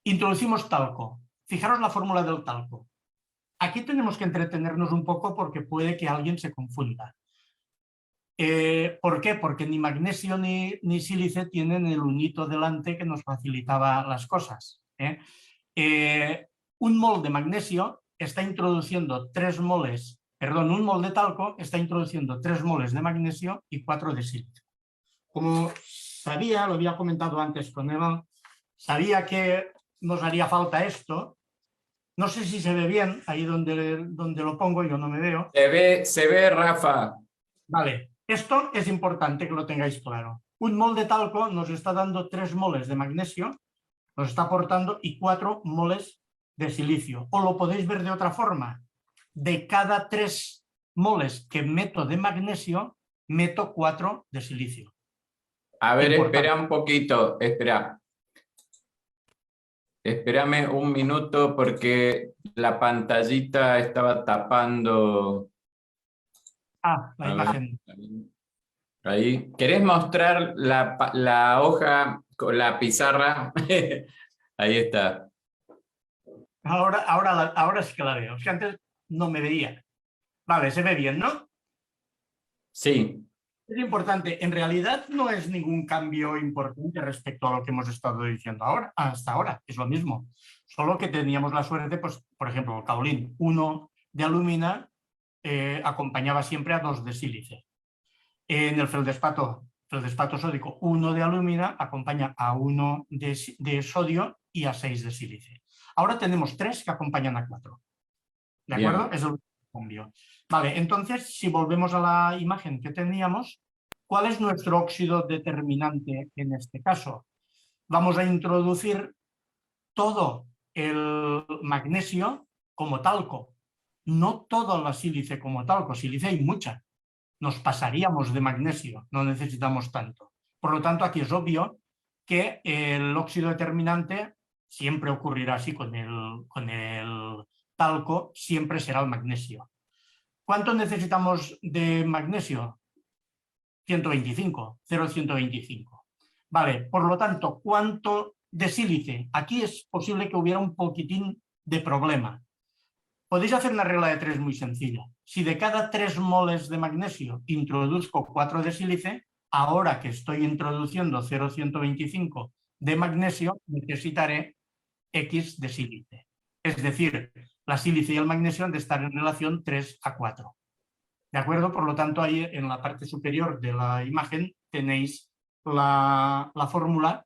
Introducimos talco. Fijaros la fórmula del talco. Aquí tenemos que entretenernos un poco porque puede que alguien se confunda. ¿Por qué? Porque ni magnesio ni sílice tienen el unito delante que nos facilitaba las cosas. Un mol de magnesio está introduciendo 3 moles, perdón, un mol de talco está introduciendo 3 moles de magnesio y 4 de sílice. Como sabía, lo había comentado antes con Eva, sabía que nos haría falta esto. No sé si se ve bien, ahí donde lo pongo, yo no me veo. Se ve, Rafa. Vale, esto es importante que lo tengáis claro. Un mol de talco nos está dando 3 moles de magnesio, nos está aportando y 4 moles de silicio. O lo podéis ver de otra forma. De cada 3 moles que meto de magnesio, meto 4 de silicio. A ver, espera un poquito, Espérame un minuto porque la pantallita estaba tapando. La imagen. Ahí. ¿Querés mostrar la hoja con la pizarra? Ahí está. Ahora sí que la veo. Es que antes no me veía. Vale, se ve bien, ¿no? Sí. Es importante. En realidad no es ningún cambio importante respecto a lo que hemos estado diciendo hasta ahora. Es lo mismo. Solo que teníamos la suerte, pues, por ejemplo, el kaolín 1 de alumina acompañaba siempre a 2 de sílice. En el feldespato sódico 1 de alumina acompaña a 1 de sodio y a 6 de sílice. Ahora tenemos 3 que acompañan a 4. ¿De acuerdo? Bien. Es el cambio. Vale, entonces, si volvemos a la imagen que teníamos, ¿cuál es nuestro óxido determinante en este caso? Vamos a introducir todo el magnesio como talco, no toda la sílice como talco. Sílice hay mucha. Nos pasaríamos de magnesio, no necesitamos tanto. Por lo tanto, aquí es obvio que el óxido determinante siempre ocurrirá así con el talco, siempre será el magnesio. ¿Cuánto necesitamos de magnesio? 125, 0,125. Vale, por lo tanto, ¿cuánto de sílice? Aquí es posible que hubiera un poquitín de problema. Podéis hacer una regla de 3 muy sencilla. Si de cada 3 moles de magnesio introduzco 4 de sílice, ahora que estoy introduciendo 0,125 de magnesio, necesitaré X de sílice. Es decir, la sílice y el magnesio han de estar en relación 3:4. ¿De acuerdo? Por lo tanto, ahí en la parte superior de la imagen tenéis la fórmula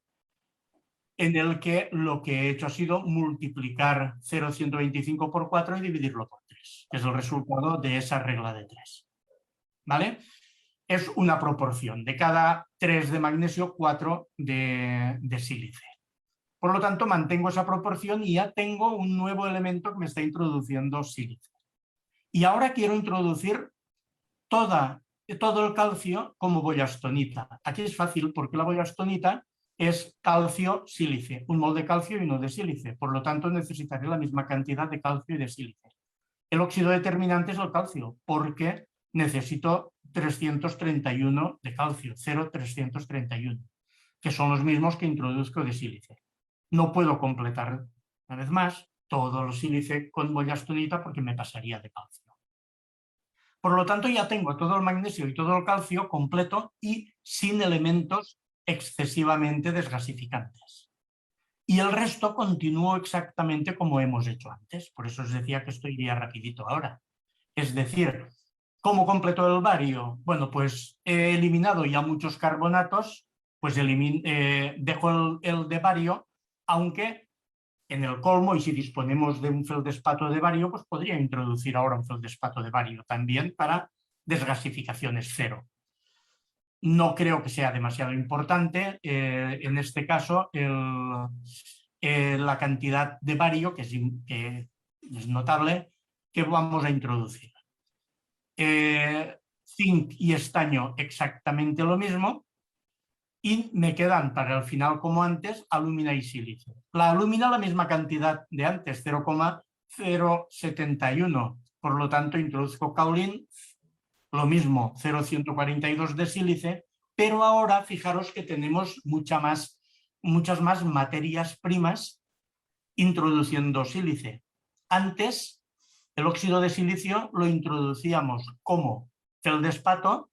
en el que lo que he hecho ha sido multiplicar 0,125 por 4 y dividirlo por 3, que es el resultado de esa regla de 3. ¿Vale? Es una proporción. De cada 3 de magnesio, 4 de sílice. Por lo tanto, mantengo esa proporción y ya tengo un nuevo elemento que me está introduciendo sílice. Y ahora quiero introducir todo el calcio como boyastonita. Aquí es fácil porque la boyastonita es calcio-sílice, un mol de calcio y uno de sílice. Por lo tanto, necesitaré la misma cantidad de calcio y de sílice. El óxido determinante es el calcio, porque necesito 331 de calcio, 0,331, que son los mismos que introduzco de sílice. No puedo completar, una vez más, todo el sílice con boyastonita porque me pasaría de calcio. Por lo tanto, ya tengo todo el magnesio y todo el calcio completo y sin elementos excesivamente desgasificantes. Y el resto continúo exactamente como hemos hecho antes. Por eso os decía que esto iría rapidito ahora. Es decir, ¿cómo completo el bario? Bueno, pues he eliminado ya muchos carbonatos, pues dejo el de bario, aunque en el colmo, y si disponemos de un feldespato de bario, pues podría introducir ahora un feldespato de bario también para desgasificaciones cero. No creo que sea demasiado importante, en este caso, la cantidad de bario, que es notable, que vamos a introducir. Zinc y estaño exactamente lo mismo, y me quedan para el final, como antes, alúmina y sílice. La alúmina la misma cantidad de antes, 0,071. Por lo tanto, introduzco caolín, lo mismo, 0,142 de sílice, pero ahora fijaros que tenemos muchas más materias primas introduciendo sílice. Antes, el óxido de silicio lo introducíamos como feldespato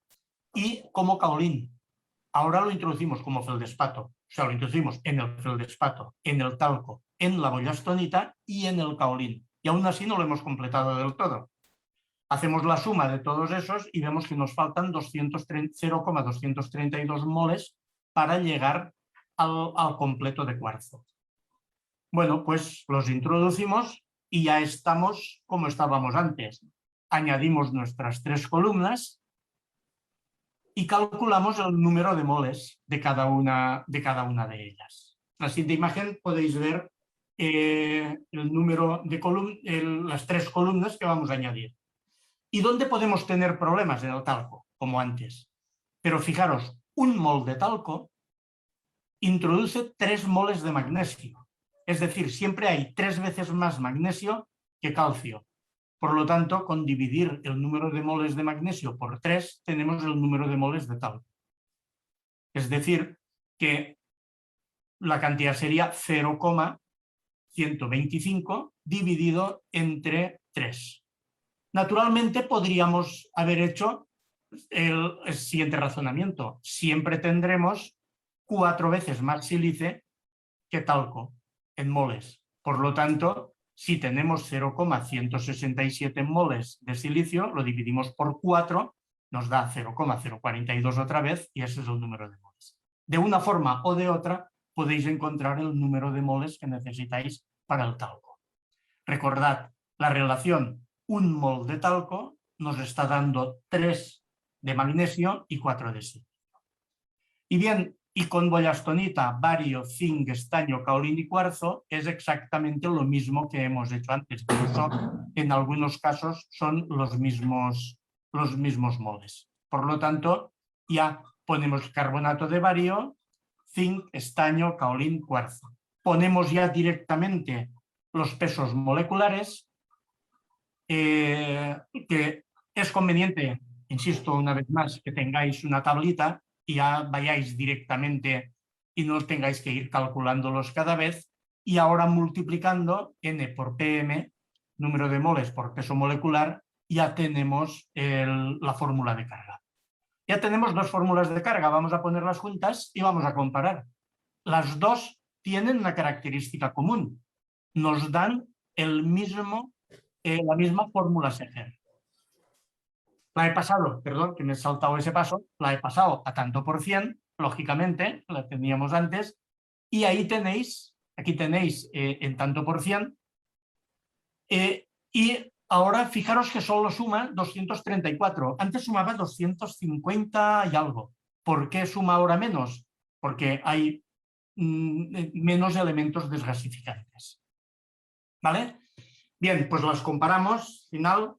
y como caolín. Ahora lo introducimos como feldespato, o sea, lo introducimos en el feldespato, en el talco, en la boyastonita y en el caolín. Y aún así no lo hemos completado del todo. Hacemos la suma de todos esos y vemos que nos faltan 0,232 moles para llegar al completo de cuarzo. Bueno, pues los introducimos y ya estamos como estábamos antes. Añadimos nuestras 3 columnas y calculamos el número de moles de cada una de ellas. En la siguiente imagen podéis ver el número de las 3 columnas que vamos a añadir. ¿Y dónde podemos tener problemas en el talco? Como antes. Pero fijaros, un mol de talco introduce 3 moles de magnesio. Es decir, siempre hay 3 veces más magnesio que calcio. Por lo tanto, con dividir el número de moles de magnesio por 3, tenemos el número de moles de talco. Es decir, que la cantidad sería 0,125 dividido entre 3. Naturalmente, podríamos haber hecho el siguiente razonamiento. Siempre tendremos 4 veces más sílice que talco en moles. Por lo tanto, si tenemos 0,167 moles de silicio, lo dividimos por 4, nos da 0,042 otra vez y ese es el número de moles. De una forma o de otra podéis encontrar el número de moles que necesitáis para el talco. Recordad, la relación 1 mol de talco nos está dando 3 de magnesio y 4 de silicio. Y bien, y con boyastonita, bario, zinc, estaño, caolín y cuarzo es exactamente lo mismo que hemos hecho antes. Incluso en algunos casos son los mismos moles. Por lo tanto, ya ponemos carbonato de bario, zinc, estaño, caolín, cuarzo. Ponemos ya directamente los pesos moleculares, que es conveniente, insisto una vez más, que tengáis una tablita y ya vayáis directamente y no tengáis que ir calculándolos cada vez, y ahora multiplicando N por PM, número de moles por peso molecular, ya tenemos la fórmula de carga. Ya tenemos dos fórmulas de carga, vamos a ponerlas juntas y vamos a comparar. Las dos tienen una característica común, nos dan la misma fórmula Seger. La he pasado, perdón, que me he saltado ese paso, la he pasado a tanto por cien, lógicamente, la teníamos antes, y ahí tenéis, aquí tenéis en tanto por cien, y ahora fijaros que solo suma 234, antes sumaba 250 y algo. ¿Por qué suma ahora menos? Porque hay menos elementos desgasificantes. ¿Vale? Bien, pues las comparamos, final.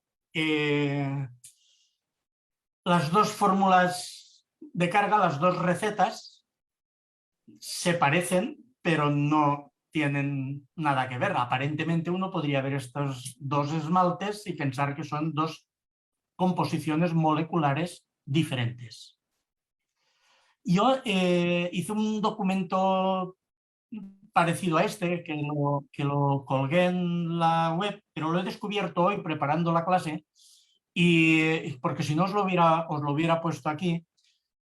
Las dos fórmulas de carga, las dos recetas, se parecen, pero no tienen nada que ver. Aparentemente uno podría ver estos dos esmaltes y pensar que son dos composiciones moleculares diferentes. Yo hice un documento parecido a este, que lo colgué en la web, pero lo he descubierto hoy preparando la clase, y porque si no os lo hubiera puesto aquí,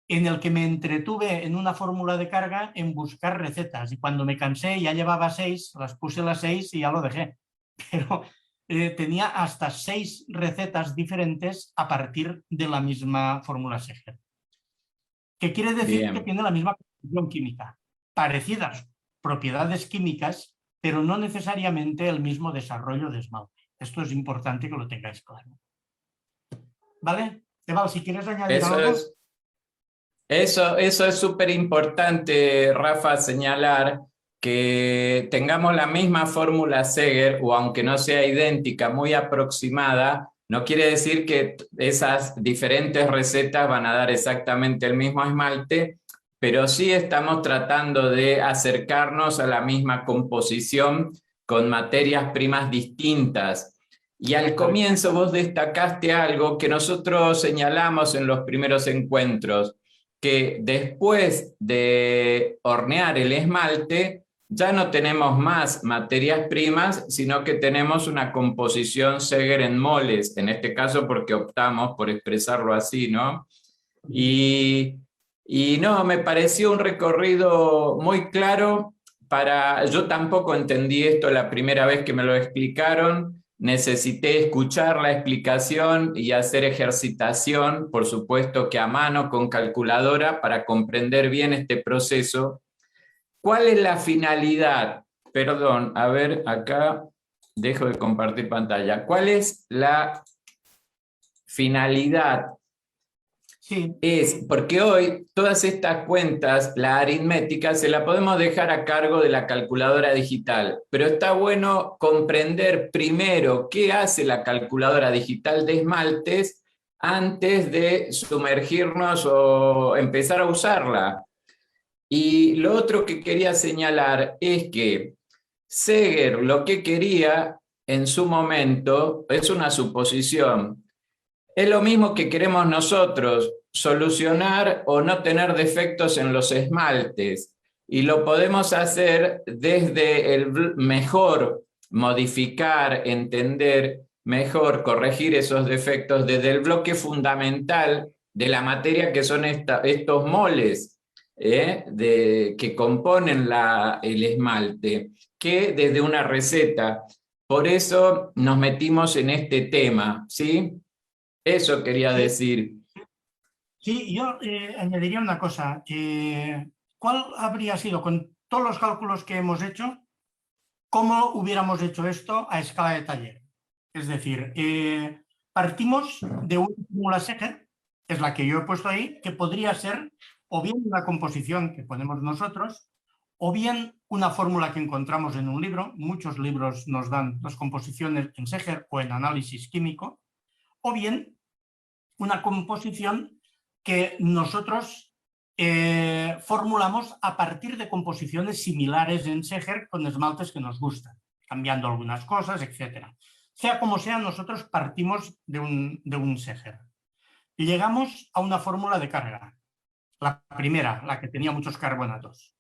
en el que me entretuve en una fórmula de carga en buscar recetas, y cuando me cansé ya llevaba 6, las puse las 6 y ya lo dejé, pero tenía hasta 6 recetas diferentes a partir de la misma fórmula Seger, que quiere decir Bien. que tiene la misma composición química, parecidas propiedades químicas, pero no necesariamente el mismo desarrollo de esmalte. Esto es importante que lo tengáis claro. ¿Vale? Eval, si quieres añadir algo. Eso es súper importante, Rafa, señalar que tengamos la misma fórmula Seger, o aunque no sea idéntica, muy aproximada, no quiere decir que esas diferentes recetas van a dar exactamente el mismo esmalte, pero sí estamos tratando de acercarnos a la misma composición con materias primas distintas. Y al comienzo vos destacaste algo que nosotros señalamos en los primeros encuentros, que después de hornear el esmalte ya no tenemos más materias primas, sino que tenemos una composición Seger en moles, en este caso porque optamos por expresarlo así, ¿no? Y no, me pareció un recorrido muy claro. Yo tampoco entendí esto la primera vez que me lo explicaron. Necesité escuchar la explicación y hacer ejercitación, por supuesto que a mano con calculadora, para comprender bien este proceso. ¿Cuál es la finalidad? Perdón, a ver, acá dejo de compartir pantalla. ¿Cuál es la finalidad? Sí. Es porque hoy todas estas cuentas, la aritmética, se la podemos dejar a cargo de la calculadora digital, pero está bueno comprender primero qué hace la calculadora digital de esmaltes antes de sumergirnos o empezar a usarla. Y lo otro que quería señalar es que Seger lo que quería en su momento, es una suposición, es lo mismo que queremos nosotros, solucionar o no tener defectos en los esmaltes. Y lo podemos hacer desde el mejor modificar, entender mejor, corregir esos defectos desde el bloque fundamental de la materia, que son estos moles que componen el esmalte, que desde una receta. Por eso nos metimos en este tema, ¿sí? Eso quería decir. Sí, yo añadiría una cosa. ¿Cuál habría sido, con todos los cálculos que hemos hecho, cómo hubiéramos hecho esto a escala de taller? Es decir, partimos de una fórmula Seger, que es la que yo he puesto ahí, que podría ser o bien una composición que ponemos nosotros, o bien una fórmula que encontramos en un libro. Muchos libros nos dan las composiciones en Seger o en análisis químico, o bien una composición que nosotros formulamos a partir de composiciones similares en Seger con esmaltes que nos gustan, cambiando algunas cosas, etc. Sea como sea, nosotros partimos de un Seger. Y llegamos a una fórmula de carga, la primera, la que tenía muchos carbonatos.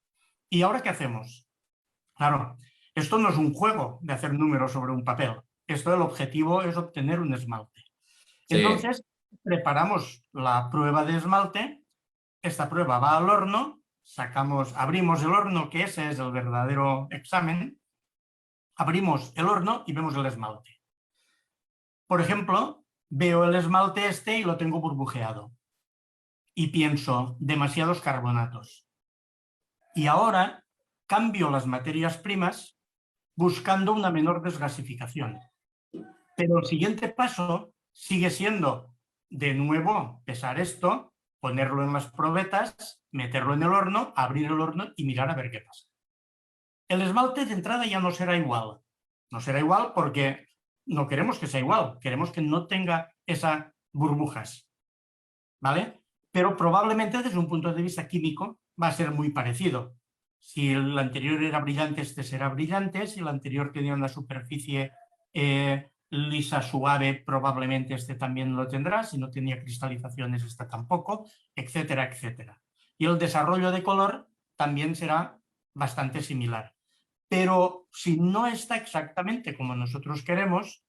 ¿Y ahora qué hacemos? Claro, esto no es un juego de hacer números sobre un papel. Esto, el objetivo es obtener un esmalte. Sí. Entonces, preparamos la prueba de esmalte. Esta prueba va al horno, abrimos el horno, que ese es el verdadero examen. Abrimos el horno y vemos el esmalte. Por ejemplo, veo el esmalte este y lo tengo burbujeado. Y pienso, demasiados carbonatos. Y ahora cambio las materias primas buscando una menor desgasificación. Pero el siguiente paso sigue siendo, de nuevo, pesar esto, ponerlo en las probetas, meterlo en el horno, abrir el horno y mirar a ver qué pasa. El esmalte de entrada ya no será igual. No será igual porque no queremos que sea igual, queremos que no tenga esas burbujas, ¿vale? Pero probablemente desde un punto de vista químico va a ser muy parecido. Si el anterior era brillante, este será brillante. Si el anterior tenía una superficie lisa, suave, probablemente este también lo tendrá. Si no tenía cristalizaciones, este tampoco, etcétera, etcétera. Y el desarrollo de color también será bastante similar. Pero si no está exactamente como nosotros queremos,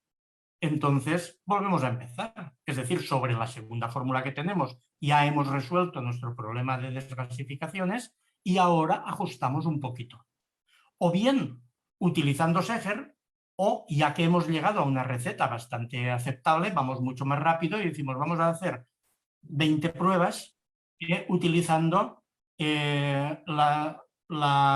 entonces volvemos a empezar. Es decir, sobre la segunda fórmula que tenemos ya hemos resuelto nuestro problema de desgasificaciones y ahora ajustamos un poquito. O bien utilizando Seger, o ya que hemos llegado a una receta bastante aceptable, vamos mucho más rápido y decimos vamos a hacer 20 pruebas utilizando la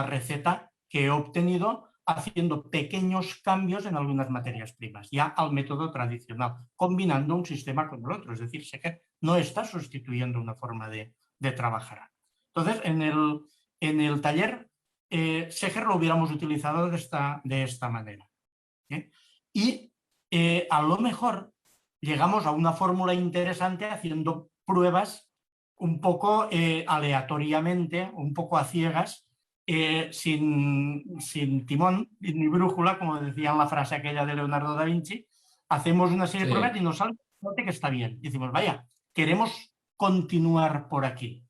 receta que he obtenido haciendo pequeños cambios en algunas materias primas, ya al método tradicional, combinando un sistema con el otro. Es decir, Seger no está sustituyendo una forma de trabajar. Entonces, en el taller, Seger lo hubiéramos utilizado de esta manera. Y a lo mejor llegamos a una fórmula interesante haciendo pruebas un poco aleatoriamente, un poco a ciegas, sin timón ni brújula, como decía en la frase aquella de Leonardo da Vinci. Hacemos una serie de pruebas y nos sale que está bien. Y decimos, vaya, queremos continuar por aquí.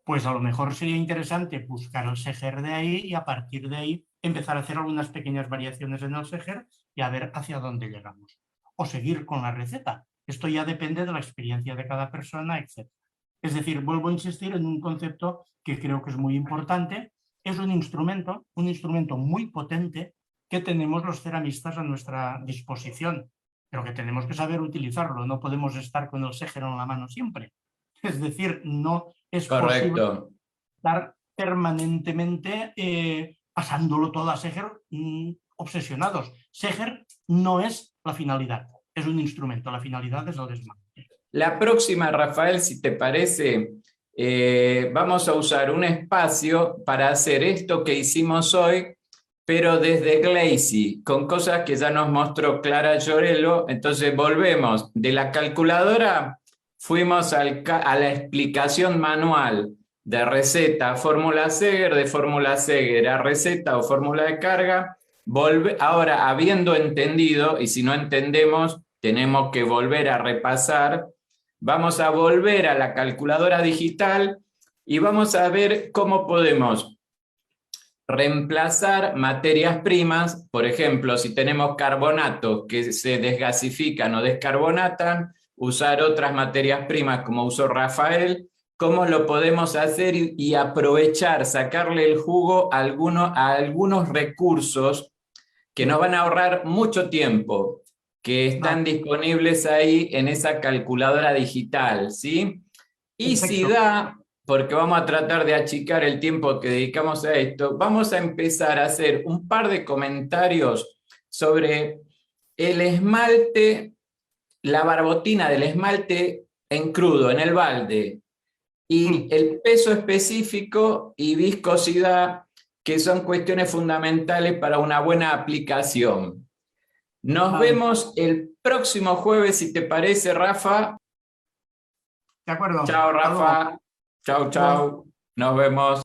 Pues a lo mejor sería interesante buscar el Seger de ahí y a partir de ahí empezar a hacer algunas pequeñas variaciones en el Seger y a ver hacia dónde llegamos. O seguir con la receta. Esto ya depende de la experiencia de cada persona, etc. Es decir, vuelvo a insistir en un concepto que creo que es muy importante. Es un instrumento muy potente que tenemos los ceramistas a nuestra disposición, pero que tenemos que saber utilizarlo. No podemos estar con el Seger en la mano siempre. Es decir, no es posible estar permanentemente pasándolo todo a Seger obsesionados. Seger no es la finalidad, es un instrumento. La finalidad es el desmalte. La próxima, Rafael, si te parece, vamos a usar un espacio para hacer esto que hicimos hoy, pero desde Glazy, con cosas que ya nos mostró Clara Llorello. Entonces volvemos de la calculadora, fuimos a la explicación manual de receta a fórmula Seger, de fórmula Seger a receta o fórmula de carga. Ahora, habiendo entendido, y si no entendemos, tenemos que volver a repasar, vamos a volver a la calculadora digital y vamos a ver cómo podemos reemplazar materias primas. Por ejemplo, si tenemos carbonatos que se desgasifican o descarbonatan, usar otras materias primas como usó Rafael. ¿Cómo lo podemos hacer y aprovechar, sacarle el jugo a algunos recursos que nos van a ahorrar mucho tiempo, que están disponibles ahí en esa calculadora digital, ¿sí? Y si da, porque vamos a tratar de achicar el tiempo que dedicamos a esto, vamos a empezar a hacer un par de comentarios sobre el esmalte, la barbotina del esmalte en crudo, en el balde, y el peso específico y viscosidad, que son cuestiones fundamentales para una buena aplicación. Nos vemos el próximo jueves, si te parece, Rafa. De acuerdo. Chao, Rafa. Chao, chao. Nos vemos.